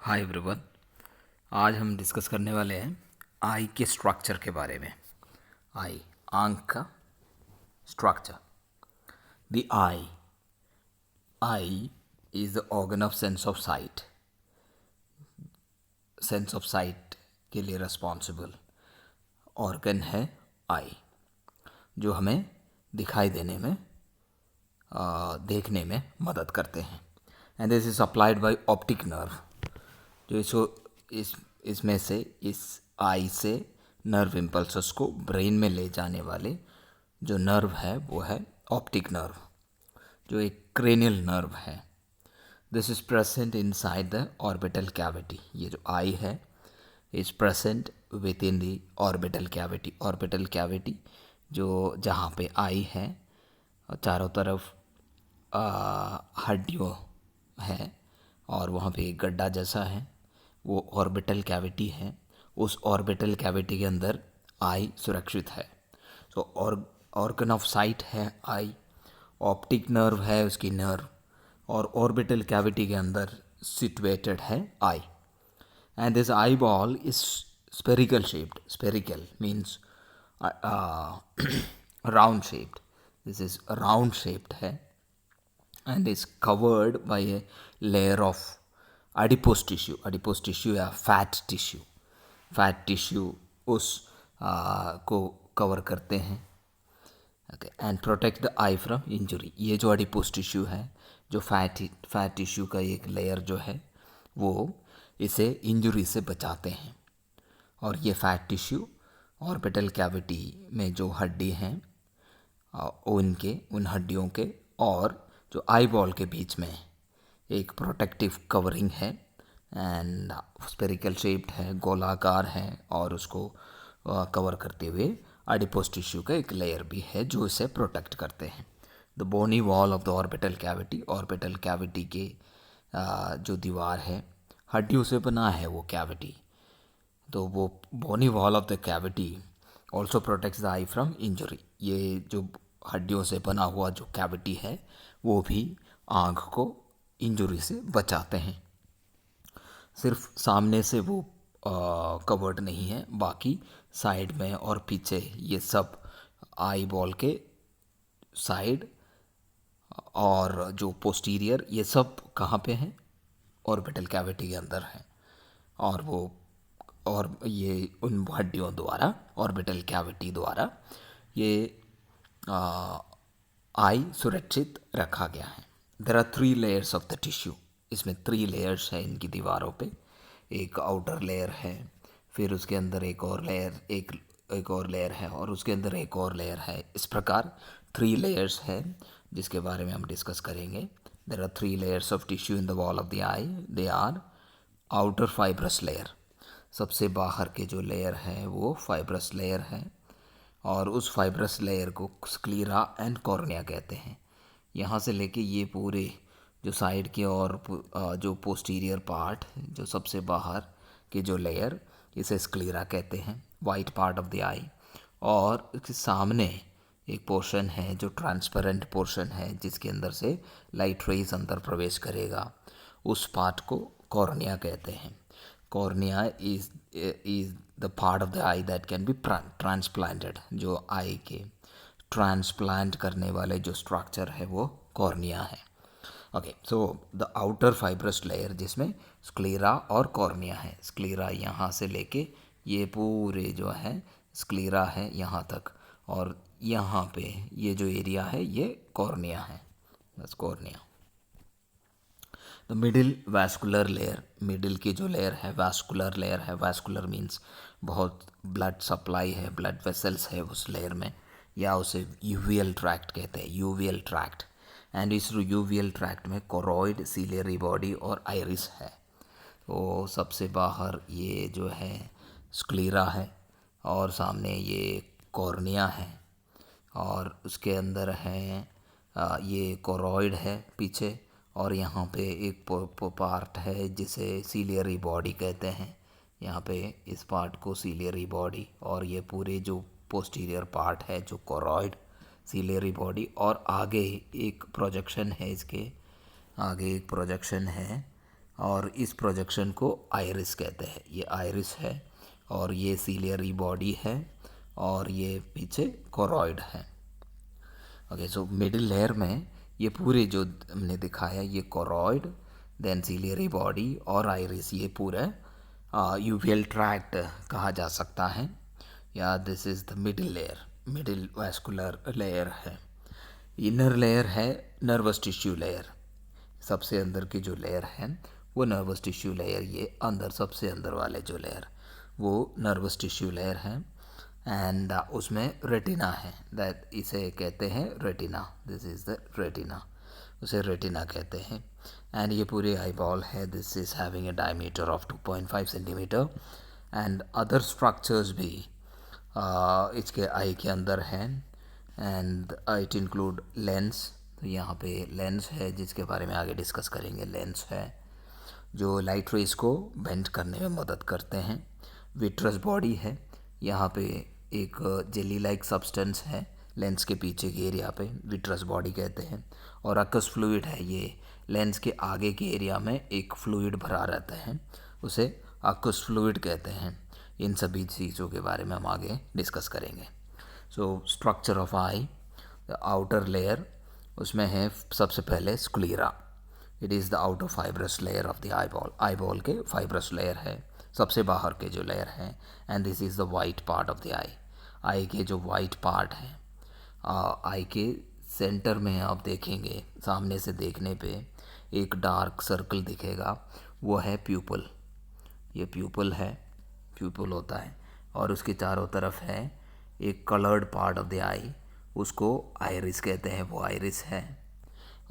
Hi everyone. आज हम discuss करने वाले हैं आई के स्ट्रक्चर के बारे में। आई, आंख का structure. The I is the organ of sense of site. Sense of site के लिए रिस्पॉन्सिबल ऑर्गन है आई, जो हमें दिखाई देने में देखने में मदद करते हैं। And this is supplied by optic nerve. जो इसमें से इस आई से नर्व इम्पल्सेस को ब्रेन में ले जाने वाले जो नर्व है वो है ऑप्टिक नर्व, जो एक क्रेनियल नर्व है। This is present inside the orbital cavity. ये जो आई है is present with in the orbital cavity. Orbital cavity जो जहाँ पे आई है और चारों तरफ हड्डियों है और वहाँ पे एक गड्ढा जैसा है, वो ऑर्बिटल कैविटी है। उस ऑर्बिटल कैविटी के अंदर आई सुरक्षित है। तो ऑर्गन ऑफ साइट है आई, ऑप्टिक नर्व है उसकी नर्व, और ऑर्बिटल कैविटी के अंदर सिचुएटेड है eye. And this eyeball is spherical shaped. Spherical means round shaped. This is round shaped है and is covered by a layer of adipose tissue. Adipose tissue या fat tissue. fat tissue उस को cover करते हैं। Okay, and protect the eye from injury. ये जो adipose tissue है, जो फैट टिश्यू का एक लेयर जो है वो इसे इंजरी से बचाते हैं। और ये फैट टिश्यू ऑर्बिटल कैविटी में जो हड्डी हैं उन हड्डियों के और जो आई बॉल के बीच में एक प्रोटेक्टिव कवरिंग है। एंड स्पेरिकल शेप्ड है, गोलाकार है, और उसको कवर करते हुए एडिपोस टिश्यू का एक लेयर भी है जो इसे प्रोटेक्ट करते हैं। The bony wall of the orbital cavity. Orbital cavity के जो दीवार है हड्डियों से बना है वो कैविटी, तो वो bony wall of the cavity also protects the eye from injury. ये जो हड्डियों से बना हुआ जो कैविटी है वो भी आँख को इंजरी से बचाते हैं। सिर्फ सामने से वो कवर्ड नहीं है, बाकी साइड में और पीछे ये सब आई बॉल के साइड और जो पोस्टीरियर ये सब कहाँ पे हैं? ऑर्बिटल कैविटी के अंदर है। और वो और ये उन हड्डियों द्वारा, ऑर्बिटल कैविटी द्वारा ये आई सुरक्षित रखा गया है। There are 3 layers of the tissue. इसमें 3 लेयर्स है इनकी दीवारों पे। एक आउटर लेयर है, फिर उसके अंदर एक और लेयर है, और उसके अंदर एक और लेयर है। इस प्रकार 3 लेयर्स है जिसके बारे में हम डिस्कस करेंगे। There are 3 layers of tissue in the wall of the eye. They are outer fibrous layer. सबसे बाहर के जो लेयर है वो फाइब्रस लेयर है, और उस फाइब्रस लेयर को स्क्लीरा एंड कॉर्निया कहते हैं। यहाँ से लेके ये पूरे जो साइड के और जो पोस्टीरियर पार्ट, जो सबसे बाहर के जो लेयर, इसे स्क्लीरा कहते हैं, वाइट पार्ट ऑफ द आई। और इसके सामने एक पोर्शन है जो ट्रांसपेरेंट पोर्शन है जिसके अंदर से लाइट रेज अंदर प्रवेश करेगा, उस पार्ट को कॉर्निया कहते हैं। Cornea is the part of the I that can be transplanted. जो आई के ट्रांसप्लांट करने वाले जो स्ट्रक्चर है वो कॉर्निया है। Okay, so the outer fibrous layer जिसमें स्क्लेरा और कॉर्निया है। स्क्लेरा यहाँ से लेके ये पूरे जो है स्क्लेरा है यहाँ तक, और यहाँ पे ये जो एरिया है ये कॉर्निया है, बस cornea. The middle vascular layer. Middle की जो लेयर है वैस्कुलर लेयर है। वैस्कुलर मीन्स बहुत ब्लड सप्लाई है, ब्लड वेसल्स है उस लेयर में, या उसे यूवियल ट्रैक्ट कहते हैं, यूवियल ट्रैक्ट। एंड इस यूवियल ट्रैक्ट में कोरोइड, सीलियरी बॉडी और आइरिस है। तो सबसे बाहर ये जो है स्क्लीरा है, और सामने ये कॉर्निया है, और उसके अंदर है ये कोरोइड है पीछे, और यहाँ पे एक पार्ट है जिसे सीलियरी बॉडी कहते हैं। यहाँ पे इस पार्ट को सीलियरी बॉडी, और ये पूरे जो पोस्टीरियर पार्ट है जो कोरोइड, सीलियरी बॉडी, और आगे एक प्रोजेक्शन है, इसके आगे एक प्रोजेक्शन है और इस प्रोजेक्शन को आइरिस कहते हैं। ये आइरिस है और ये सीलियरी बॉडी है और ये पीछे कोरॉइड है। ओके, सो मिडिल लेयर में ये पूरे जो हमने दिखाया, ये कोरॉइड, देन सीलियरी बॉडी और आइरिस, ये पूरा यूवियल ट्रैक्ट कहा जा सकता है, या this is the middle layer, middle vascular layer है। इनर लेयर है नर्वस टिश्यू लेयर, सबसे अंदर की जो लेयर है वो नर्वस टिश्यू लेयर, ये अंदर सबसे अंदर वाले जो लेयर वो नर्वस टिश्यू लेयर है। एंड उसमें रेटिना है, दैट इसे कहते हैं retina, this is the retina, उसे रेटिना कहते हैं। एंड ये पूरे आई बॉल है, this is having a diameter of 2.5 centimetre. And other structures भी इसके आई के अंदर हैं। एंड इट इंक्लूड लेंस, तो यहाँ पे लेंस है जिसके बारे में आगे डिस्कस करेंगे। लेंस है जो लाइट रेस को बेंड करने में मदद करते हैं। विट्रस बॉडी है, यहाँ पे एक जेली लाइक सब्सटेंस है लेंस के पीछे के एरिया पे, विट्रस बॉडी कहते हैं। और अकस फ्लूइड है, ये लेंस के आगे के एरिया में एक फ्लूइड भरा रहता है, उसे अकस फ्लूइड कहते हैं। इन सभी चीज़ों के बारे में हम आगे डिस्कस करेंगे। So structure of eye, the outer layer, उसमें है सबसे पहले sclera. It is the outer fibrous layer of the eyeball, eyeball के फाइब्रस लेयर है, सबसे बाहर के जो लेयर है। And this is the white part of the eye, eye के जो वाइट पार्ट है, आई के सेंटर में आप देखेंगे, सामने से देखने पे एक डार्क सर्कल दिखेगा, वो है प्यूपल, ये प्यूपल है, प्यूपल होता है। और उसके चारों तरफ है एक कलर्ड पार्ट ऑफ द आई, उसको आइरिस कहते हैं, वो आइरिस है।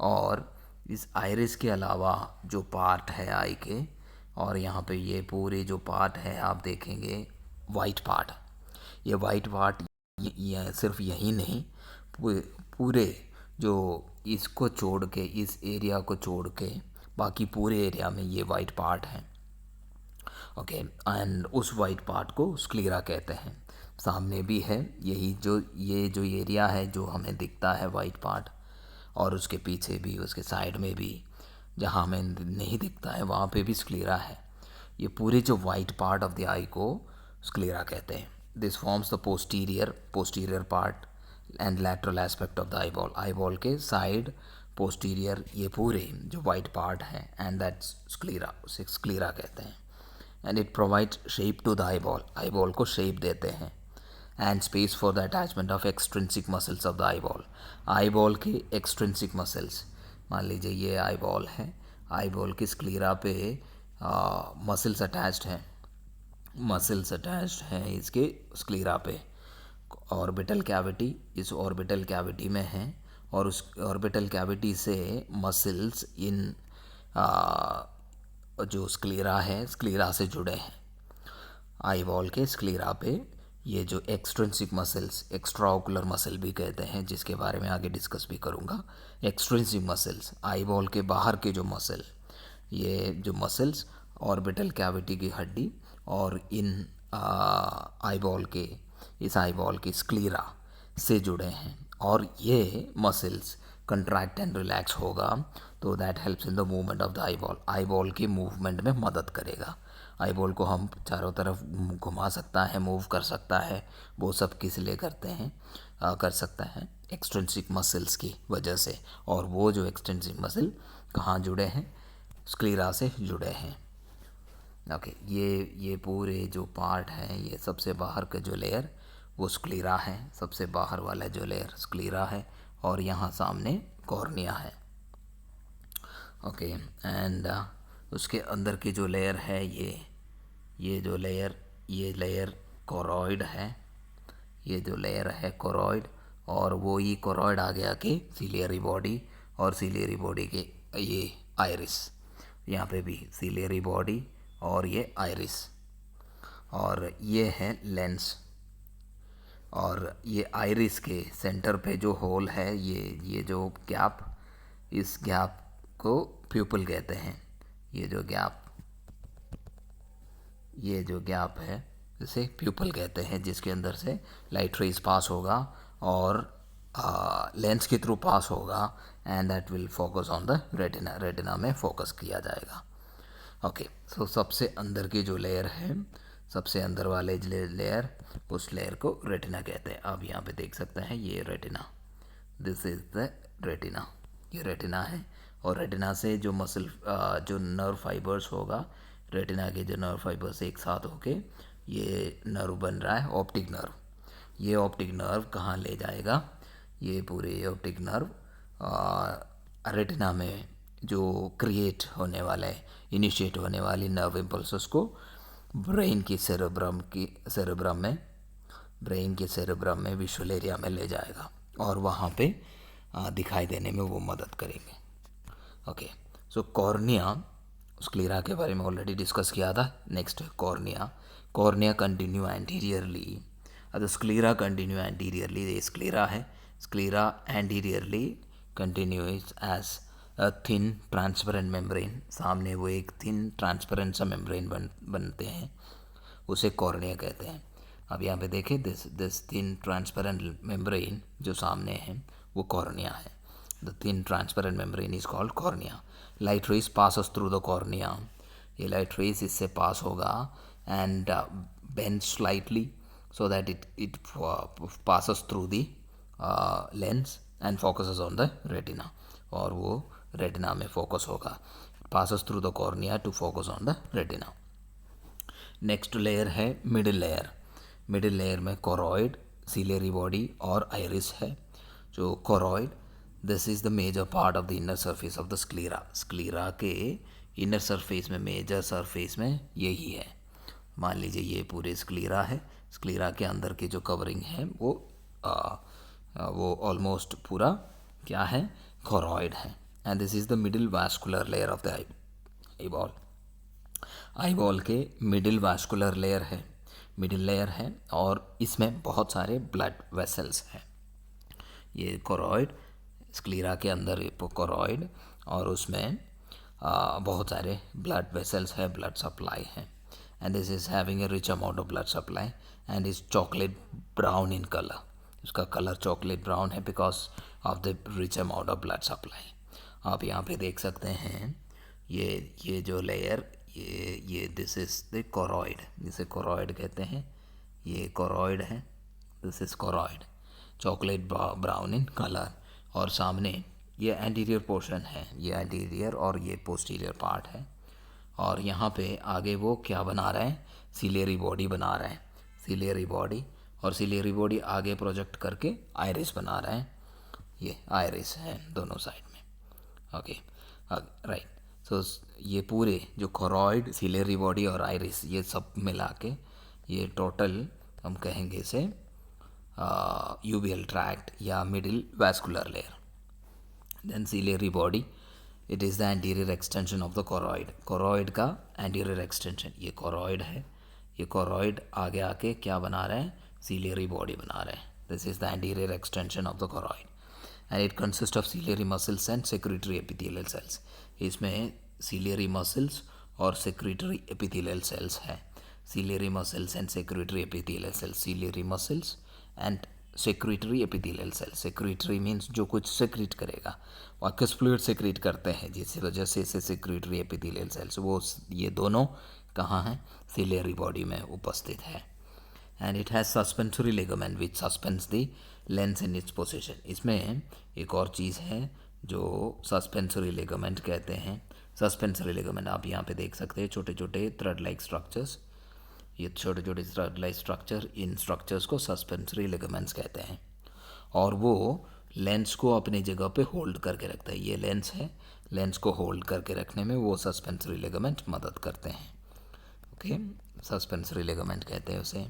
और इस आइरिस के अलावा जो पार्ट है आई के, और यहाँ पे ये पूरे जो पार्ट है आप देखेंगे वाइट पार्ट, ये वाइट पार्ट ये सिर्फ यही नहीं, पूरे जो इसको छोड़ के, इस एरिया को छोड़ के बाकी पूरे एरिया में ये वाइट पार्ट है। ओके, एंड उस वाइट पार्ट को स्क्लीरा कहते हैं। सामने भी है यही जो ये जो एरिया है जो हमें दिखता है वाइट पार्ट, और उसके पीछे भी, उसके साइड में भी जहाँ हमें नहीं दिखता है वहाँ पे भी स्क्लीरा है। ये पूरे जो white part of the eye को स्क्लीरा कहते हैं। This forms the posterior part and lateral aspect of the eyeball, eyeball के साइड पोस्टीरियर ये पूरे जो वाइट पार्ट है, एंड दैट्स स्क्लीरा, उसे स्क्लीरा कहते हैं। And it provide shape to the eyeball, eyeball को शेप देते हैं। And space for the attachment of extrinsic muscles of the eyeball, eyeball के एक्सट्रिंसिक मसल्स, मान लीजिए ये आईबॉल है, आईबॉल की स्क्लीरा पे मसल्स अटैच्ड हैं, मसल्स अटैच्ड हैं इसके स्क्लीरा पे। ऑर्बिटल कैविटी, इस ऑर्बिटल कैविटी में है, और उस ऑर्बिटल कैविटी से मसल्स इन जो स्क्लीरा है, स्क्लीरा से जुड़े हैं। आईबॉल के स्क्लीरा पे ये जो एक्सट्रिंसिक मसल्स, एक्स्ट्राओकुलर मसल भी कहते हैं, जिसके बारे में आगे डिस्कस भी करूँगा। एक्सट्रिंसिक मसल्स, आईबॉल के बाहर के जो मसल, ये जो मसल्स ऑर्बिटल कैविटी की हड्डी और इन आईबॉल के, इस आईबॉल की स्क्लीरा से जुड़े हैं, और ये मसल्स कंट्रैक्ट एंड रिलैक्स होगा तो that helps in the movement of the eyeball, eyeball की मूवमेंट में मदद करेगा। आईबॉल को हम चारों तरफ घुमा सकता है, मूव कर सकता है, वो सब किस लिए करते हैं, कर सकता है एक्सट्रिंसिक मसल्स की वजह से। और वो जो एक्सट्रिंसिक मसल कहाँ जुड़े हैं, स्क्लीरा से जुड़े हैं। ओके, ये पूरे जो पार्ट हैं, ये सबसे बाहर का जो लेयर वो स्क्लीरा है, सबसे बाहर वाला जो लेयर स्क्लीरा है, और यहाँ सामने कॉर्निया है। ओके, एंड उसके अंदर की जो लेयर है, ये जो लेयर, ये लेयर कोरॉइड है, ये जो लेयर है कोरॉइड, और वो ही कोरॉइड आ गया कि सीलियरी बॉडी, और सीलियरी बॉडी के ये आइरिस, यहाँ पे भी सीलियरी बॉडी और ये आइरिस, और ये है लेंस। और ये आइरिस के सेंटर पे जो होल है, ये जो गैप, इस गैप को प्यूपल कहते हैं। ये जो गैप है इसे प्यूपल कहते हैं, जिसके अंदर से लाइट रेज पास होगा और लेंस के थ्रू पास होगा, and that will focus on the retina, retina में फोकस किया जाएगा। ओके, सो सबसे अंदर की जो लेयर है, सबसे अंदर वाले लेयर, उस लेयर को रेटिना कहते हैं। आप यहाँ पे देख सकते हैं ये retina, this is the retina, ये रेटिना है। और रेटिना से जो मसल जो नर्व फाइबर्स होगा, रेटिना के जो नर्व फाइबर्स एक साथ होके ये नर्व बन रहा है, ऑप्टिक नर्व। ये ऑप्टिक नर्व कहाँ ले जाएगा, ये पूरे ऑप्टिक नर्व रेटिना में जो क्रिएट होने वाले, इनिशिएट होने वाली नर्व इम्पल्सेस को ब्रेन की सेरेब्रम में, ब्रेन के सेरेब्रम में, विजुअल एरिया में ले जाएगा और वहाँ पे दिखाई देने में वो मदद करेंगे। ओके, सो कॉर्निया, स्क्लेरा के बारे में ऑलरेडी डिस्कस किया था। Next cornea, cornea continue anteriorly, अब स्क्लेरा कंटिन्यू एंटीरियरली, ये स्क्लेरा है, sclera anteriorly continues as a thin transparent membrane, सामने वो एक थिन ट्रांसपेरेंट सा मेम्ब्रेन बनते हैं, उसे कॉर्निया कहते हैं। अब यहाँ पे देखें, दिस थिन ट्रांसपेरेंट मेम्ब्रेन जो सामने है वो कॉर्निया है। The thin transparent membrane is called cornea. Light rays passes through the cornea, ये लाइट रेज इससे पास होगा and bend slightly so that it passes through the lens and focuses on the retina, और वो retina में focus होगा, passes through the cornea to focus on the retina. Next layer है middle layer. Middle layer में choroid, ciliary body और iris है। जो choroid, this is the major part of the inner surface of the sclera, sclera के inner surface में, major surface में यही है। मान लीजिए ये पूरे स्क्लेरा है, स्क्लेरा के अंदर की जो कवरिंग है वो ऑलमोस्ट पूरा क्या है, कोरॉइड है। And this is the middle vascular layer of the eyeball. Eyeball के मिडिल वास्कुलर लेयर है, मिडिल लेयर है, और इसमें बहुत सारे ब्लड वेसल्स हैं। ये कोरॉइड, स्क्लेरा के अंदर कोरॉइड, और उसमें बहुत सारे ब्लड वेसल्स है, ब्लड सप्लाई है। And this is having a rich amount of blood supply and is chocolate brown in color. उसका कलर चॉकलेट ब्राउन है because of the rich amount of blood supply. आप यहाँ पे देख सकते हैं ये जो लेयर, ये दिस इज द कोरॉइड, जिसे कोरॉइड कहते हैं, ये कोरॉइड है, this is choroid, chocolate brown in colour. और सामने ये एंटीरियर पोर्शन है, ये एंटीरियर और ये पोस्टीरियर पार्ट है। और यहाँ पे आगे वो क्या बना रहे हैं, सीलियरी बॉडी बना रहे हैं, सीलियरी बॉडी, और सीलियरी बॉडी आगे प्रोजेक्ट करके आइरिस बना रहे हैं। ये आइरिस है दोनों साइड में। Okay, right. सो ये पूरे जो कोरॉइड, सीलियरी बॉडी और आइरिस, ये सब मिला के ये टोटल हम कहेंगे इसे यूबियल ट्रैक्ट या middle vascular layer. Then ciliary body, it is the anterior extension of the choroid, choroid का एंटीरियर एक्सटेंशन, ये कोरॉइड है, ये कोरॉइड आगे आके क्या बना रहे हैं, सीलियरी बॉडी बना रहे हैं। This is the anterior extension of the choroid and it consist of ciliary muscles and secretory epithelial cells. इसमें सीलियरी मसल्स और सेक्रेटरी एपिथेलियल सेल्स हैं। Ciliary muscles and secretory epithelial cells, ciliary muscles and secretory epithelial cell. Secretory means जो कुछ secret करेगा, वाक्यस fluid secrete करते हैं, जिसकी वजह से इसे सेक्रेटरी एपिथेलियल सेल्स, वो ये दोनों कहाँ हैं, सीलियरी बॉडी में उपस्थित है। And it has suspensory ligament which suspense the lens in its position. इसमें एक और चीज़ है जो सस्पेंसरी लिगामेंट कहते हैं। सस्पेंसरी लिगामेंट आप यहाँ पे देख सकते हैं, छोटे छोटे थ्रेड लाइक स्ट्रक्चर्स, ये छोटे छोटे थ्रेड लाइक स्ट्रक्चर, इन स्ट्रक्चर्स को सस्पेंसरी लिगामेंट्स कहते हैं। और वो लेंस को अपनी जगह पे होल्ड करके रखता है। ये लेंस है, लेंस को होल्ड करके रखने में वो सस्पेंसरी लिगामेंट मदद करते हैं। ओके, सस्पेंसरी लिगामेंट कहते हैं उसे,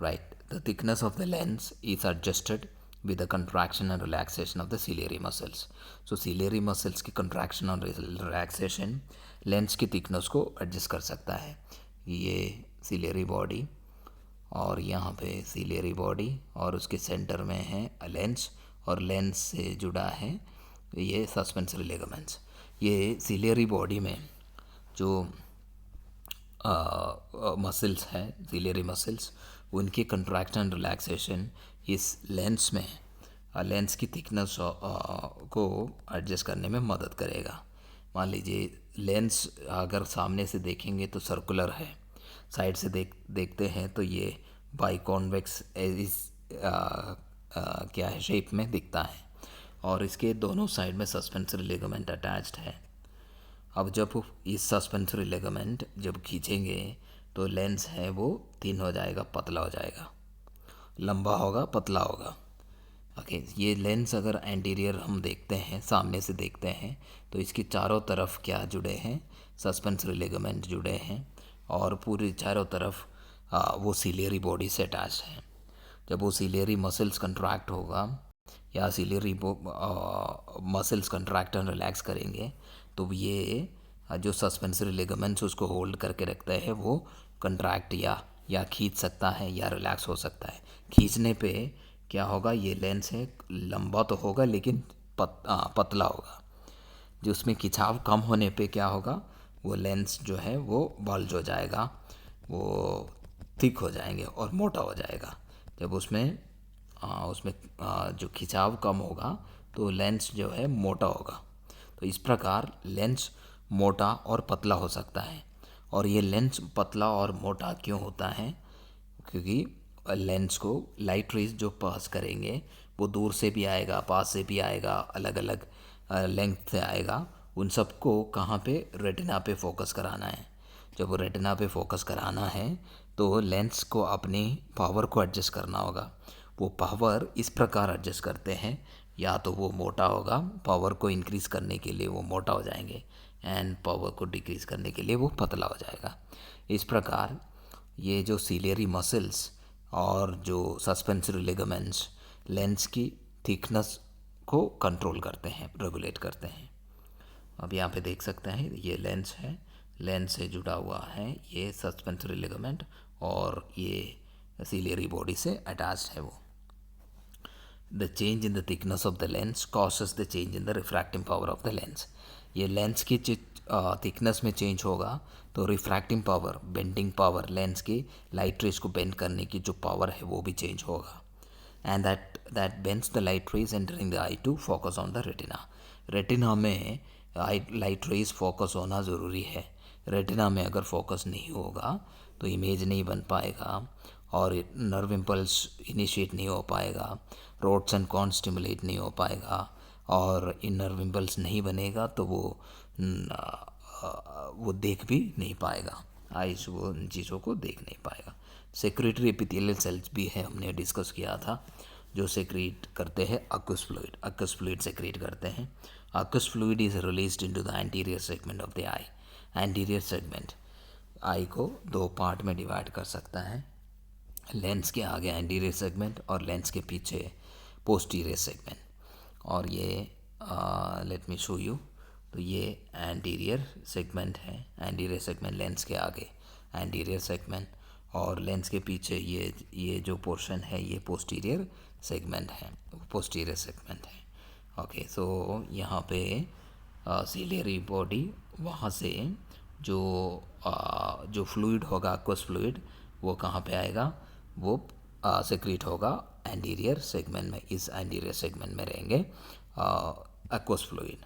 right. The thickness of the lens is adjusted with the contraction and relaxation of the ciliary muscles. So ciliary muscles की कंट्रैक्शन और रिलैक्सेशन लेंस की थिकनेस को एडजस्ट कर सकता है। ये सीलियरी बॉडी, और यहाँ पे सीलियरी बॉडी, और उसके सेंटर में है लेंस, और लेंस से जुड़ा है ये सस्पेंसरी लिगामेंट्स। ये सीलियरी बॉडी में जो मसल्स हैं, सीलियरी मसल्स, उनकी कंट्रैक्शन एंड रिलैक्सेशन इस लेंस में लेंस की थिकनेस को एडजस्ट करने में मदद करेगा। मान लीजिए लेंस अगर सामने से देखेंगे तो सर्कुलर है, साइड से देखते हैं तो ये बाइकॉन्वेक्स इस क्या है शेप में दिखता है, और इसके दोनों साइड में सस्पेंसरी लिगामेंट अटैच्ड है। अब जब इस सस्पेंसरी लिगामेंट जब खींचेंगे तो लेंस है वो थिन हो जाएगा, पतला हो जाएगा, लंबा होगा, पतला होगा। ओके, ये लेंस अगर एंटीरियर हम देखते हैं, सामने से देखते हैं, तो इसकी चारों तरफ क्या जुड़े हैं, सस्पेंसरी लिगामेंट जुड़े हैं, और पूरी चारों तरफ वो सिलियरी बॉडी से अटैच है। जब वो सिलियरी मसल्स कंट्रैक्ट होगा या ciliary muscles contract and relax करेंगे तो ये जो सस्पेंसरी लिगामेंट्स उसको होल्ड करके रखता है वो कंट्रैक्ट या खींच सकता है या रिलैक्स हो सकता है। खींचने पे क्या होगा, ये लेंस है लंबा तो होगा लेकिन पतला होगा। जो उसमें खिंचाव कम होने पे क्या होगा, वो लेंस जो है वो बल्ज हो जाएगा, वो थिक हो जाएंगे और मोटा हो जाएगा। जब उसमें जो खिंचाव कम होगा तो लेंस जो है मोटा होगा। तो इस प्रकार लेंस मोटा और पतला हो सकता है। और ये लेंस पतला और मोटा क्यों होता है, क्योंकि लेंस को लाइट रेज जो पास करेंगे वो दूर से भी आएगा, पास से भी आएगा, अलग अलग लेंथ से आएगा। उन सबको कहाँ पे, रेटिना पे फोकस कराना है। जब वो रेटिना पे फोकस कराना है तो लेंस को अपनी पावर को एडजस्ट करना होगा। वो पावर इस प्रकार एडजस्ट करते हैं, या तो वो मोटा होगा, पावर को इंक्रीज़ करने के लिए वो मोटा हो जाएंगे, एंड पावर को डिक्रीज़ करने के लिए वो पतला हो जाएगा। इस प्रकार ये जो सिलियरी मसल्स और जो सस्पेंसरी लिगामेंट्स लेंस की थिकनेस को कंट्रोल करते हैं, रेगुलेट करते हैं। अब यहाँ पे देख सकते हैं ये लेंस है, लेंस से जुड़ा हुआ है ये सस्पेंसरी लिगामेंट, और ये सिलियरी बॉडी से अटैच्ड है वो। The change in the thickness of the lens causes the change in the refracting power of the lens. ये लेंस की थिकनेस में चेंज होगा तो refracting power, bending power, lens की लाइट रेज को बेंड करने की जो पावर है वो भी चेंज होगा। And that bends the light rays entering the eye to focus on the retina. Retina में लाइट रेज फोकस होना ज़रूरी है। रेटिना में अगर फोकस नहीं होगा तो इमेज नहीं बन पाएगा, और नर्व इम्पल्स इनिशिएट नहीं हो पाएगा, रोड्स एंड कॉन स्टिमुलेट नहीं हो पाएगा, और इन नर्व इम्पल्स नहीं बनेगा तो वो देख भी नहीं पाएगा, आइज वो उन चीज़ों को देख नहीं पाएगा। सेक्रेटरी एपिथेलियल सेल्स भी है, हमने डिस्कस किया था, जो सेक्रेट करते हैं aqueous fluid, aqueous fluid secrete करते हैं। Aqueous fluid is released into the anterior segment of the eye. Anterior segment eye को दो पार्ट में डिवाइड कर सकता है, लेंस के आगे एंटीरियर सेगमेंट और लेंस के पीछे पोस्टीरियर सेगमेंट। और ये लेट मी शो यू, तो ये एंटीरियर सेगमेंट है, एंटीरियर सेगमेंट लेंस के आगे एंटीरियर सेगमेंट, और लेंस के पीछे ये जो पोर्शन है ये पोस्टीरियर सेगमेंट है, पोस्टीरियर सेगमेंट है। ओके, सो यहाँ पे सिलियरी बॉडी, वहाँ से जो फ्लूइड होगा aqueous फ्लूइड वो कहाँ पे आएगा, वो सेक्रेट होगा एंटीरियर सेगमेंट में। इस एंटीरियर सेगमेंट में रहेंगे aqueous fluid.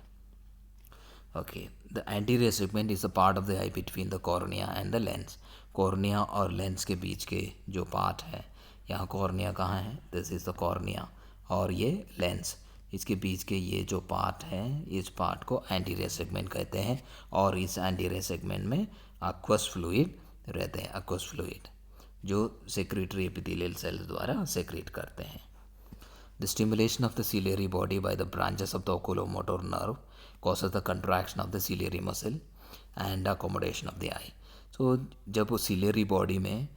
Okay, the anterior segment is a part of the I between the cornea and the lens. Cornea और लेंस के बीच के जो पार्ट है, यहाँ कॉर्निया कहाँ है, दिस इज द कॉर्निया, और ये लेंस, इसके बीच के ये जो पार्ट है इस पार्ट को एंटीरियर सेगमेंट कहते हैं। और इस एंटीरियर सेगमेंट में aqueous फ्लूइड रहते हैं, aqueous फ्लूइड जो सेक्रेटरी एपिथेलियल सेल्स द्वारा सेक्रेट करते हैं। The stimulation of the ciliary body by the branches of the oculomotor nerve causes the contraction of the ciliary muscle and accommodation of the eye. So जब वो ciliary body में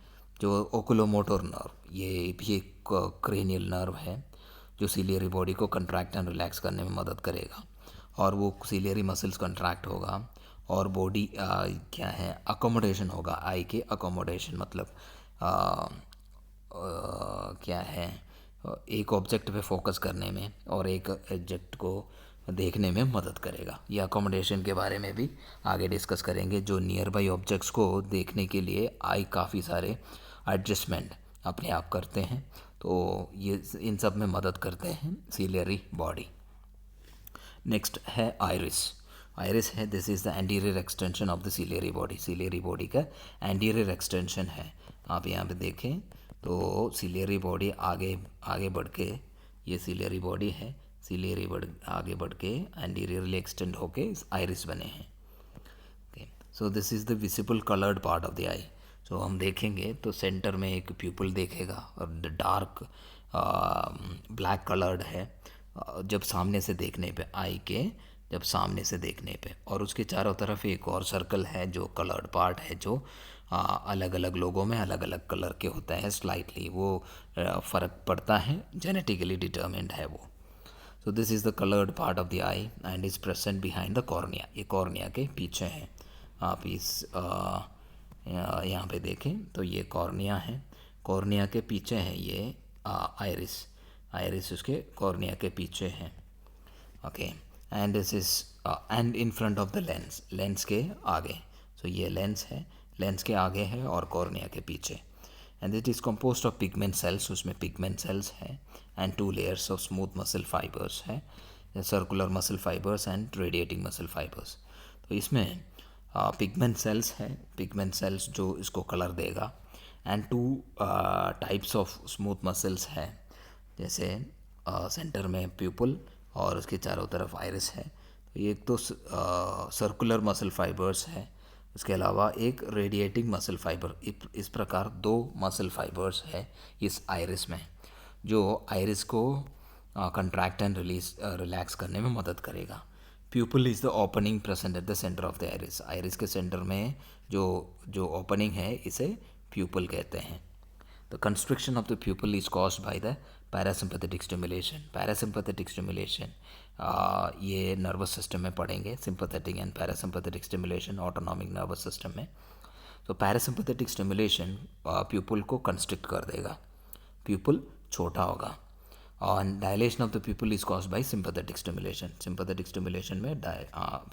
जो oculomotor nerve, ये भी एक cranial nerve है जो ciliary body को contract and relax करने में मदद करेगा, और वो ciliary muscles contract होगा और बॉडी क्या है, accommodation होगा, आई के accommodation मतलब क्या है, एक ऑब्जेक्ट पे फोकस करने में और एक ऑब्जेक्ट को देखने में मदद करेगा। ये अकोमोडेशन के बारे में भी आगे डिस्कस करेंगे। जो नियर बाई ऑब्जेक्ट्स को देखने के लिए आई काफ़ी सारे एडजस्टमेंट अपने आप करते हैं, तो ये इन सब में मदद करते हैं सिलियरी बॉडी। नेक्स्ट है आइरिस। आयरिस है, this is the anterior extension of the ciliary body, ciliary body का एंटीरियर एक्सटेंशन है। आप यहाँ पे देखें तो सिलियरी बॉडी आगे आगे बढ़ के, ये सिलियरी बॉडी है, सिलियरी आगे बढ़ के एंटीरियरली एक्सटेंड होके आइरिस बने हैं। Okay, so this is the visible coloured part of the eye. So हम देखेंगे तो सेंटर में एक प्यूपल देखेगा और डार्क ब्लैक कलर्ड है जब सामने से देखने पे, आई के जब सामने से देखने पे, और उसके चारों तरफ एक और सर्कल है जो कलर्ड पार्ट है, जो अलग अलग लोगों में अलग अलग कलर के होता है स्लाइटली, वो फ़र्क पड़ता है, जेनेटिकली डिटर्मिन्ड है वो। सो this is the coloured part of the I and is present behind the cornea, ये कॉर्निया के पीछे है। आप इस यहाँ पे देखें तो ये कॉर्निया है, कॉर्निया के पीछे है ये आइरिस, आइरिस उसके कॉर्निया के पीछे है। Okay, and this is and in front of the lens, lens के आगे। सो ये लेंस है, लेंस के आगे है और कॉर्निया के पीछे। And it is composed of pigment cells, उसमें पिगमेंट सेल्स है, and 2 layers of smooth muscle fibres है, circular muscle fibres and radiating muscle fibres. तो इसमें पिगमेंट सेल्स है, पिगमेंट सेल्स जो इसको कलर देगा, and 2 types of smooth muscles है, जैसे सेंटर में प्यूपल और उसके चारों तरफ आइरिस है। तो एक तो सर्कुलर मसल फाइबर्स है, उसके अलावा एक रेडिएटिंग मसल फाइबर, इस प्रकार 2 मसल फाइबर्स है इस आइरिस में, जो आइरिस को कंट्रैक्ट एंड रिलैक्स करने में मदद करेगा। Pupil is the opening present at the centre of the iris, iris के सेंटर में जो ओपनिंग है इसे प्यूपल कहते हैं। The construction of the pupil is caused by the parasympathetic stimulation, parasympathetic stimulation ये नर्वस सिस्टम में पढ़ेंगे, sympathetic and parasympathetic stimulation autonomic nervous system में। तो पैरासिम्पैथेटिक स्टिमुलेशन प्यूपल को कंस्ट्रिक्ट कर देगा, प्यूपल छोटा होगा, और dilation of the pupil is caused bye sympathetic stimulation, sympathetic stimulation में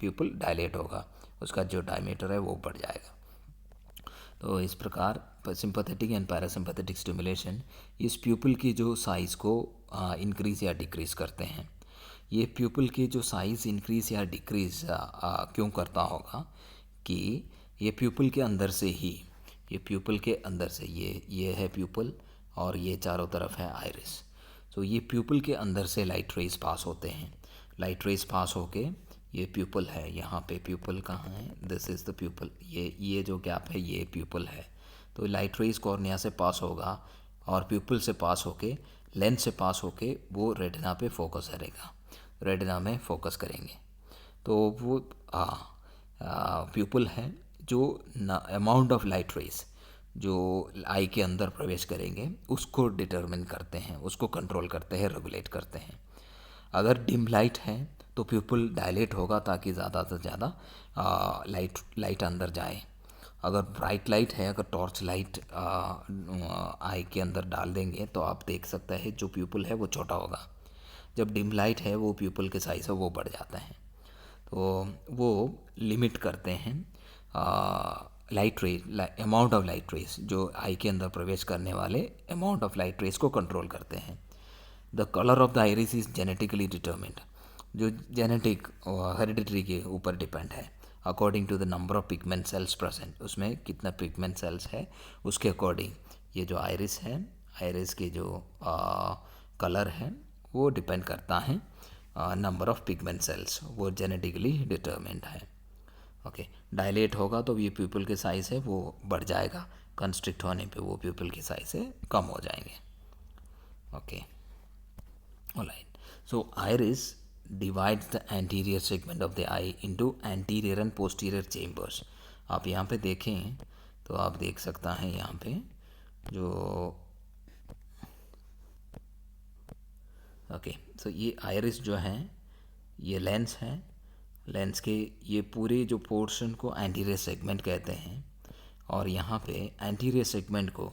प्यूपल डायलेट होगा, उसका जो डायमीटर है वो बढ़ जाएगा। तो इस प्रकार सिंपैथेटिक एंड पैरासिम्पैथेटिक स्टिमुलेशन इस प्यूपल की जो साइज़ को इंक्रीज़ या डिक्रीज़ करते हैं। ये प्यूपल की जो साइज़ इंक्रीज़ या डिक्रीज़ क्यों करता होगा कि ये प्यूपल के अंदर से ही, ये प्यूपल के अंदर से, ये है प्यूपल और ये चारों तरफ है आइरिस। तो ये प्यूपल के अंदर से लाइट रेज पास होते हैं, लाइट रेज पास होके ये प्यूपल है, यहाँ पे प्यूपल कहाँ है, दिस इज़ द प्यूपल, ये जो गैप है ये प्यूपल है। तो लाइट रेज कॉर्निया से पास होगा और प्यूपल से पास होके, लेंस से पास होके वो रेटिना पे फोकस करेगा, रेटिना में फोकस करेंगे। तो वो प्यूपल है जो अमाउंट ऑफ लाइट रेज जो आई के अंदर प्रवेश करेंगे उसको डिटरमिन करते हैं, उसको कंट्रोल करते हैं, रेगुलेट करते हैं। अगर डिम लाइट है तो प्यूपल डायलेट होगा ताकि ज़्यादा से ज़्यादा लाइट अंदर जाए। अगर ब्राइट लाइट है, अगर टॉर्च लाइट आई के अंदर डाल देंगे तो आप देख सकते हैं जो प्यूपल है वो छोटा होगा। जब डिम लाइट है वो प्यूपल के साइज़ है वो बढ़ जाता है। तो वो लिमिट करते हैं light rays, amount of light rays जो आई के अंदर प्रवेश करने वाले अमाउंट ऑफ लाइट रेज को कंट्रोल करते हैं। The colour of the iris is genetically determined, जो जेनेटिक हेरिडिटरी के ऊपर डिपेंड है, according to the number of pigment cells present, उसमें कितना पिगमेंट सेल्स है उसके अकॉर्डिंग ये जो आइरिस है, आइरिस के जो कलर है वो डिपेंड करता है नंबर ऑफ पिगमेंट सेल्स, वो जेनेटिकली डिटर्मिन्ड है। ओके, डायलेट होगा तो ये प्यूपल के साइज़ है वो बढ़ जाएगा, कंस्ट्रिक्ट होने पे वो प्यूपल की साइज़ से कम हो जाएंगे। Okay, alright, so iris divides the anterior segment of the eye into anterior and posterior chambers। आप यहाँ पे देखें तो आप देख सकता है यहाँ पे जो ओके, सो ये आइरिस जो है ये लेंस है, लेंस के ये पूरे जो पोर्शन को एंटीरियर सेगमेंट कहते हैं, और यहाँ पे एंटीरियर सेगमेंट को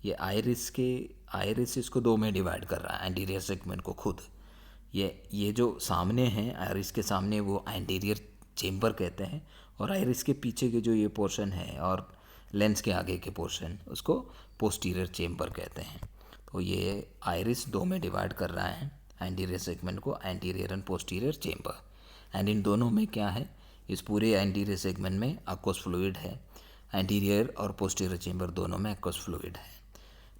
ये आइरिस इसको 2 में डिवाइड कर रहा है, एंटीरियर सेगमेंट को खुद। ये जो सामने है आइरिस के सामने वो एंटीरियर चेम्बर कहते हैं, और आइरिस के पीछे के जो ये पोर्शन है और लेंस के आगे के पोर्शन उसको पोस्टीरियर चेम्बर कहते हैं। तो ये आइरिस 2 में डिवाइड कर रहा है एंटीरियर सेगमेंट को, anterior and posterior chamber. And in दोनों में क्या है, इस पूरे एंटीरियर सेगमेंट में aqueous फ्लूइड है, एंटीरियर और पोस्टीरियर चेंबर दोनों में aqueous फ्लूइड है।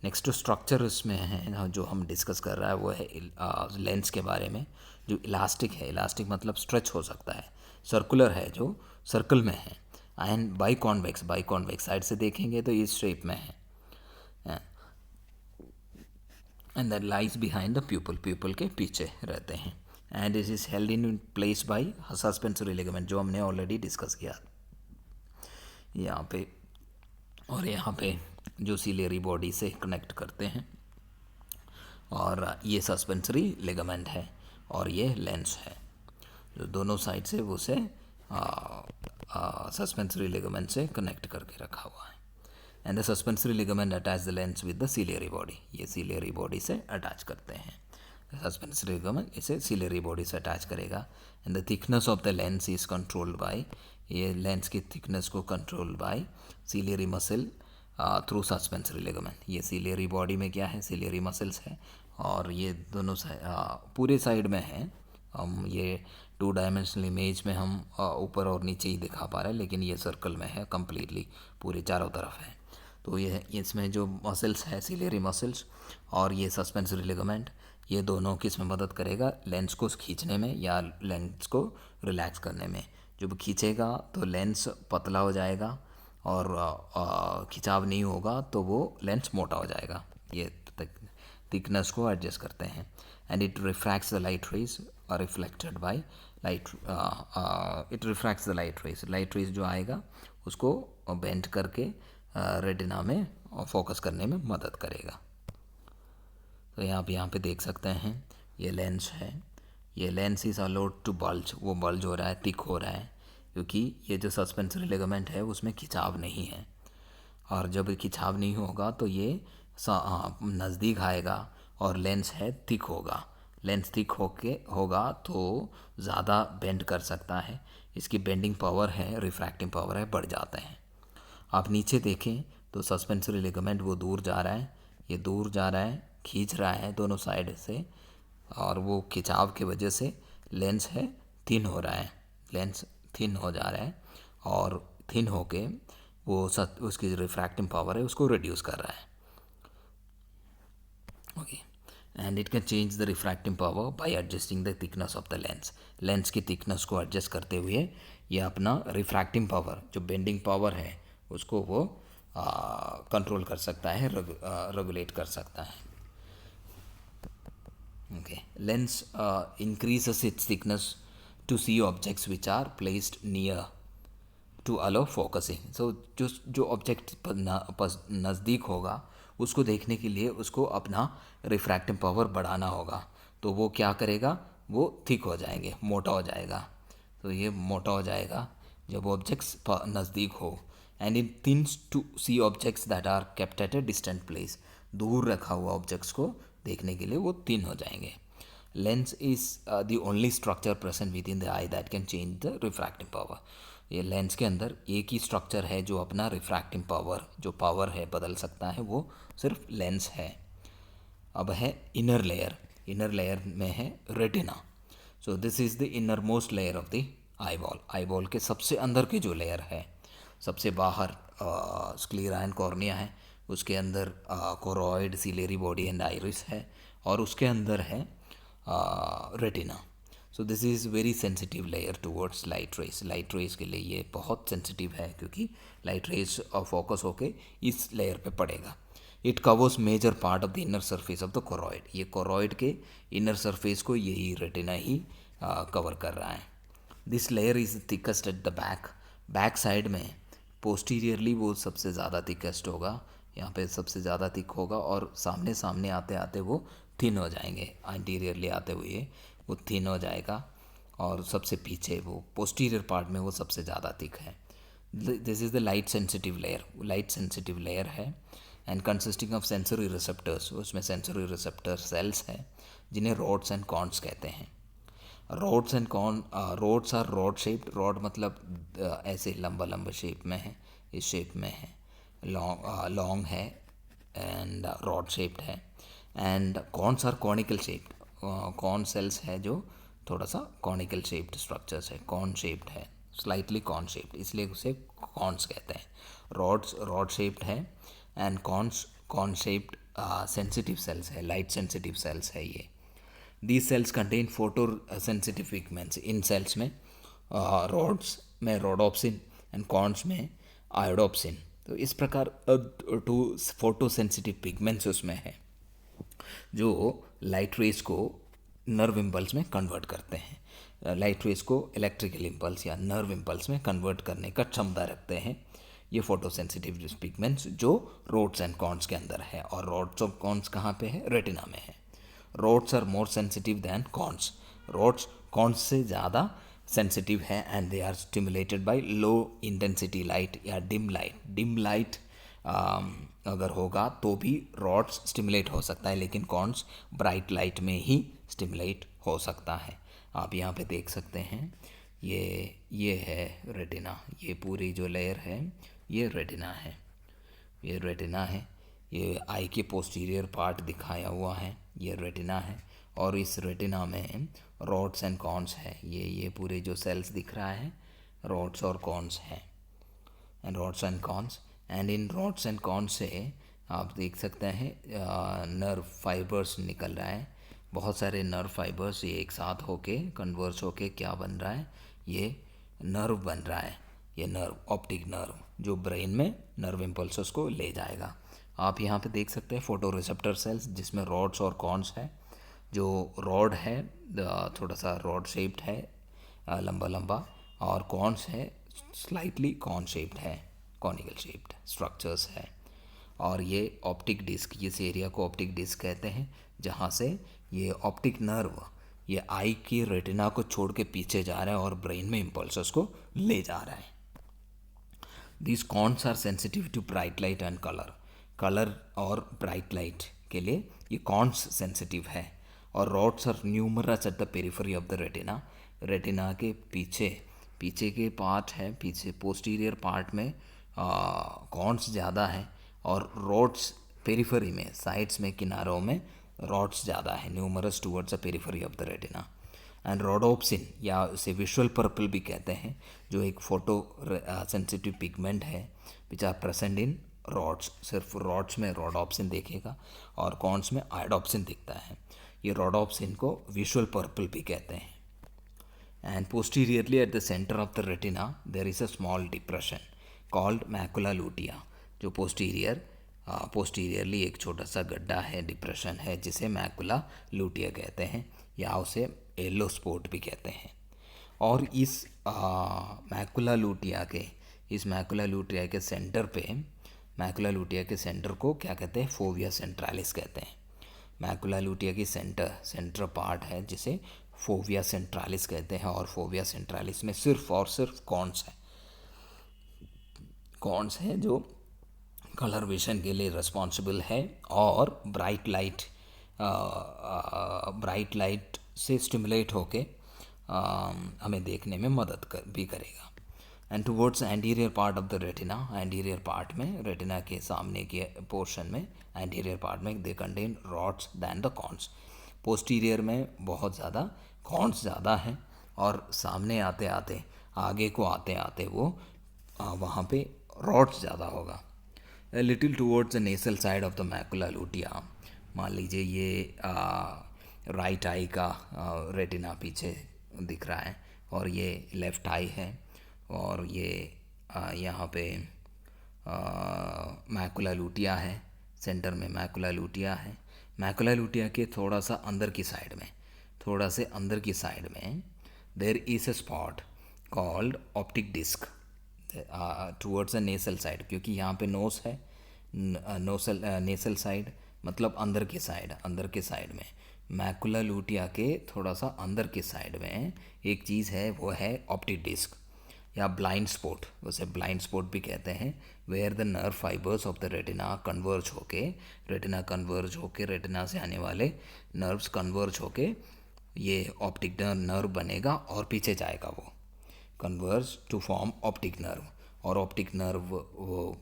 नेक्स्ट स्ट्रक्चर इसमें है जो हम डिस्कस कर रहा है वो है लेंस के बारे में, जो इलास्टिक है। इलास्टिक मतलब स्ट्रेच हो सकता है, सर्कुलर है जो सर्कल में है, एंड बाई कॉन्वेक्स साइड से देखेंगे तो इस शेप में है, and that lies behind the pupal के पीछे रहते हैं, and it is held in place by suspensory ligament जो हमने ऑलरेडी डिस्कस किया यहाँ पे, और यहाँ पे जो सिलियरी बॉडी से कनेक्ट करते हैं, और ये सस्पेंसरी लिगामेंट है और ये लेंस है जो दोनों साइड से वो से सस्पेंसरी लिगामेंट से कनेक्ट करके रखा हुआ है। And the suspensory ligament attach the lens with the ciliary body, ये सिलियरी बॉडी से अटैच करते हैं। सस्पेंसरी लिगामेंट इसे सिलियरी बॉडी से अटैच करेगा। And the thickness of the lens is controlled by, ये लेंस की थिकनेस को control by ciliary muscle through suspensory ligament. ये सिलियरी बॉडी में क्या है, सिलियरी मसल्स है, और ये दोनों पूरे साइड में है। हम ये 2 डायमेंशनल इमेज में हम ऊपर और नीचे ही दिखा पा रहे हैं, लेकिन ये सर्कल में है कम्प्लीटली, पूरे चारों तरफ है। तो ये इसमें जो मसल्स है सिलियरी मसल्स और ये सस्पेंसरी लिगामेंट, ये दोनों किस में मदद करेगा, लेंस को खींचने में या लेंस को रिलैक्स करने में। जब खींचेगा तो लेंस पतला हो जाएगा, और खिंचाव नहीं होगा तो वो लेंस मोटा हो जाएगा। ये थिकनेस को एडजस्ट करते हैं। And it refracts the light rays और reflected by light, it refracts the light rays जो आएगा उसको बेंड करके रेटिना में फोकस करने में मदद करेगा। तो यहाँ पे देख सकते हैं ये लेंस है, ये lens is allowed to bulge, वो बल्ज हो रहा है, थिक हो रहा है, क्योंकि ये जो सस्पेंसरी लिगामेंट है उसमें खिंचाव नहीं है, और जब खिंचाव नहीं होगा तो ये नज़दीक आएगा, और लेंस है थिक होगा। लेंस थिक होगा तो ज़्यादा बेंड कर सकता है, इसकी बेंडिंग पावर है, रिफ्रैक्टिंग पावर है, बढ़ जाते हैं। आप नीचे देखें तो सस्पेंसरी लिगामेंट वो दूर जा रहा है, ये दूर जा रहा है, खींच रहा है दोनों साइड से, और वो खिंचाव की वजह से लेंस है थिन हो रहा है, लेंस थिन हो जा रहा है, और थिन होके वो उसकी रिफ्रैक्टिंग पावर है उसको रिड्यूस कर रहा है। Okay, and it can change the refracting power bye adjusting the thickness of the lens. Lens की थिकनेस को एडजस्ट करते हुए ये अपना रिफ्रैक्टिंग पावर, जो बेंडिंग पावर है, उसको वो कंट्रोल कर सकता है, रेगुलेट कर सकता है। Okay, lens increases its thickness to see objects which are placed near to allow focusing. So जो ऑब्जेक्ट नज़दीक होगा उसको देखने के लिए उसको अपना रिफ्रैक्टिव पावर बढ़ाना होगा, तो वो क्या करेगा, वो थिक हो जाएंगे, मोटा हो जाएगा। तो ये मोटा हो जाएगा जब ऑब्जेक्ट्स नज़दीक हो। And it thins to see objects that are kept at a distant place, दूर रखा हुआ ऑब्जेक्ट्स को देखने के लिए वो थिन हो जाएंगे। Lens is the only structure present with in the I that can change the refractive power. ये लेंस के अंदर एक ही स्ट्रक्चर है जो अपना रिफ्रैक्टिव पावर, जो पावर है बदल सकता है, वो सिर्फ लेंस है। अब है इनर लेयर, इनर लेयर में है retina. So this is the inner most layer of the eye ball के सबसे अंदर की जो लेयर है, सबसे बाहर स्क्लेरा एंड कॉर्निया है, उसके अंदर choroid, ciliary body and iris है, और उसके अंदर है retina. So this is very sensitive layer towards light rays. Light rays के लिए ये बहुत सेंसिटिव है, क्योंकि लाइट रेस फोकस होके इस लेयर पे पड़ेगा। It covers major part of the inner surface of the choroid. ये कोरॉइड के इनर सरफेस को यही रेटिना ही कवर कर रहा है। This layer is thickest at the back side में, पोस्टीरियरली वो सबसे ज़्यादा थिकेस्ट होगा, यहाँ पे सबसे ज़्यादा थिक होगा, और सामने आते आते वो थिन हो जाएंगे, एंटीरियरली आते हुए वो थिन हो जाएगा, और सबसे पीछे वो पोस्टीरियर पार्ट में वो सबसे ज़्यादा थिक है। This is the light sensitive layer, light sensitive layer है, and consisting of sensory receptors. उसमें सेंसरी रिसेप्टर सेल्स हैं जिन्हें रोड्स एंड कॉर्न्स कहते हैं। Rods and cone, rods are rod shaped, rod मतलब ऐसे लंबा शेप में है, इस शेप में है, लॉन्ग है, एंड रॉड शेप्ड है। And cones are conical shaped, cone cells है जो थोड़ा सा कॉनिकल शेप्ड स्ट्रक्चर्स है, कॉर्न शेप्ड है, स्लाइटली कॉन शेप्ड, इसलिए उसे कॉन्स कहते हैं। रॉड शेप्ड है and cone shaped sensitive cells है, लाइट सेंसिटिव सेल्स है ये। These cells contain photosensitive pigments. इन सेल्स में रॉड्स में रोडोप्सिन एंड कॉन्स में आयोडोप्सिन। तो इस प्रकार टू फोटो सेंसिटिव पिगमेंट्स उसमें है जो लाइट रेज को नर्व इम्पल्स में कन्वर्ट करते हैं, लाइट रेज को इलेक्ट्रिकल इम्पल्स या नर्व इम्पल्स में कन्वर्ट करने का क्षमता रखते हैं ये फोटो सेंसिटिव पिगमेंट्स जो रोड्स एंड कॉन्स के अंदर है। और रोड्स और कॉन्स कहाँ पे है? रेटिना में है। Rods are more sensitive than cones. Rods cones से ज़्यादा सेंसिटिव है and they are stimulated by low intensity light या डिम लाइट अगर होगा तो भी रॉड्स स्टिमुलेट हो सकता है, लेकिन कॉन्स ब्राइट लाइट में ही स्टिमुलेट हो सकता है। आप यहाँ पे देख सकते हैं ये है रेटिना, ये पूरी जो लेयर है ये रेटिना है, ये रेटिना है। ये आई के पोस्टीरियर पार्ट दिखाया हुआ है, ये रेटिना है। और इस रेटिना में रॉड्स एंड कॉन्स है, ये पूरे जो सेल्स दिख रहा है रॉड्स और कॉन्स है, and rods and cons. And in rods and cons से आप देख सकते हैं नर्व फाइबर्स निकल रहा है, बहुत सारे नर्व फाइबर्स ये एक साथ होके कन्वर्स होके क्या बन रहा है? ये नर्व बन रहा है, ये नर्व ऑप्टिक नर्व जो ब्रेन में नर्व इम्पल्सेस को ले जाएगा। आप यहाँ पे देख सकते हैं फोटो रिसेप्टर सेल्स जिसमें रॉड्स और कॉन्स है। जो रॉड है थोड़ा सा रॉड शेप्ड है, लंबा लंबा, और कॉन्स है स्लाइटली कॉन शेप्ड है, कॉनिकल शेप्ड स्ट्रक्चर्स है। और ये ऑप्टिक डिस्क, इस एरिया को ऑप्टिक डिस्क कहते हैं जहाँ से ये ऑप्टिक नर्व ये आई की रेटिना को छोड़ के पीछे जा रहा है और ब्रेन में इम्पल्सेस को ले जा रहा है। These cones are sensitive to bright light and colour और ब्राइट लाइट के लिए ये कॉन्स सेंसिटिव है। और rods are numerous at the periphery of the retina. Retina के पीछे के पार्ट है, पीछे पोस्टीरियर पार्ट में कॉन्स ज़्यादा है और रॉड्स पेरिफेरी में, साइड्स में, किनारों में रॉड्स ज़्यादा है, numerous towards the periphery of the retina. And rhodopsin या उसे विजुअल पर्पल भी कहते हैं जो एक फोटो सेंसिटिव पिगमेंट है which are present in rods. सिर्फ रॉड्स में रोडोप्सिन देखेगा और कॉन्स में आयोडोप्सिन दिखता है। ये रोडोप्सिन को विजुअल पर्पल भी कहते हैं। And posteriorly at the centre of the retina there is a small depression called macula lutea. जो पोस्टीरियरली एक छोटा सा गड्ढा है, डिप्रेशन है, जिसे मैकुला लूटिया कहते हैं या उसे येलो स्पॉट भी कहते हैं। और इस मैकुला लूटिया के सेंटर पे, मैकुला लूटिया के सेंटर को क्या कहते हैं? फोविया सेंट्रालिस कहते हैं। मैकुला लूटिया की सेंटर पार्ट है जिसे फोविया सेंट्रालिस कहते हैं। और फोविया सेंट्रालिस में सिर्फ और सिर्फ कॉन्स है जो कलर विजन के लिए रिस्पॉन्सिबल है और ब्राइट लाइट से स्टिमुलेट होके हमें देखने में मदद भी करेगा। And towards anterior part of the retina, anterior part में, रेटिना के सामने के पोर्शन में, एंटीरियर पार्ट में they contain rods than the cones. Posterior में बहुत ज़्यादा कॉन्स ज़्यादा हैं और सामने आते आते वो वहाँ पे रॉड्स ज़्यादा होगा। Little towards the nasal side of the macula लूटिया, मान लीजिए ये राइट आई का रेटिना पीछे दिख रहा है और ये लेफ़्ट आई है और ये यहाँ पे मैकुला लूटिया है, सेंटर में मैकुला लूटिया है। मैकुला लूटिया के थोड़ा सा अंदर की साइड में there is a spot called optic disc towards the nasal side, क्योंकि यहाँ पे नोस है, नेसल साइड मतलब अंदर के साइड में मैकुला लूटिया के थोड़ा सा अंदर के साइड में एक चीज़ है, वो है ऑप्टिक डिस्क या ब्लाइंड स्पॉट, उसे ब्लाइंड स्पॉट भी कहते हैं। Where the nerve fibres of the retina converge होके रेटिना से आने वाले नर्व्स कन्वर्ज होके ये ऑप्टिक नर्व बनेगा और पीछे जाएगा, वो converge to form optic nerve. और ऑप्टिक नर्व वो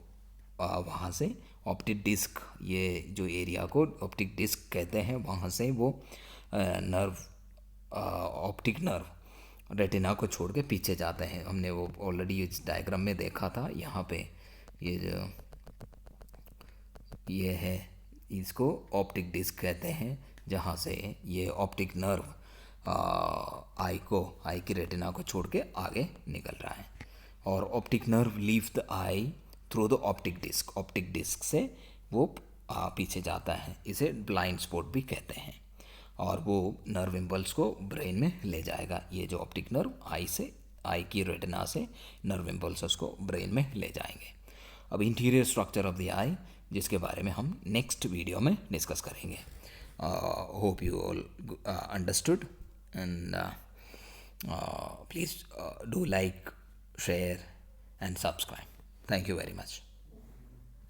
वहाँ से ऑप्टिक डिस्क, ये जो एरिया को ऑप्टिक डिस्क कहते हैं, वहाँ से वो नर्व ऑप्टिक नर्व रेटिना को छोड़ के पीछे जाते हैं। हमने वो ऑलरेडी इस डायग्राम में देखा था। यहाँ पे ये जो ये है, इसको ऑप्टिक डिस्क कहते हैं, जहाँ से ये ऑप्टिक नर्व आई की रेटिना को छोड़ के आगे निकल रहा है। और optic nerve leave the eye through the optic disc से वो पीछे जाता है। इसे ब्लाइंड स्पॉट भी कहते हैं। और वो नर्व इम्पल्स को ब्रेन में ले जाएगा। ये जो ऑप्टिक नर्व आई की रेटिना से नर्व इम्पल्स को ब्रेन में ले जाएंगे। अब इंटीरियर स्ट्रक्चर ऑफ द आई, जिसके बारे में हम नेक्स्ट वीडियो में डिस्कस करेंगे। Hope you all understood and please do like, share and subscribe. Thank you very much.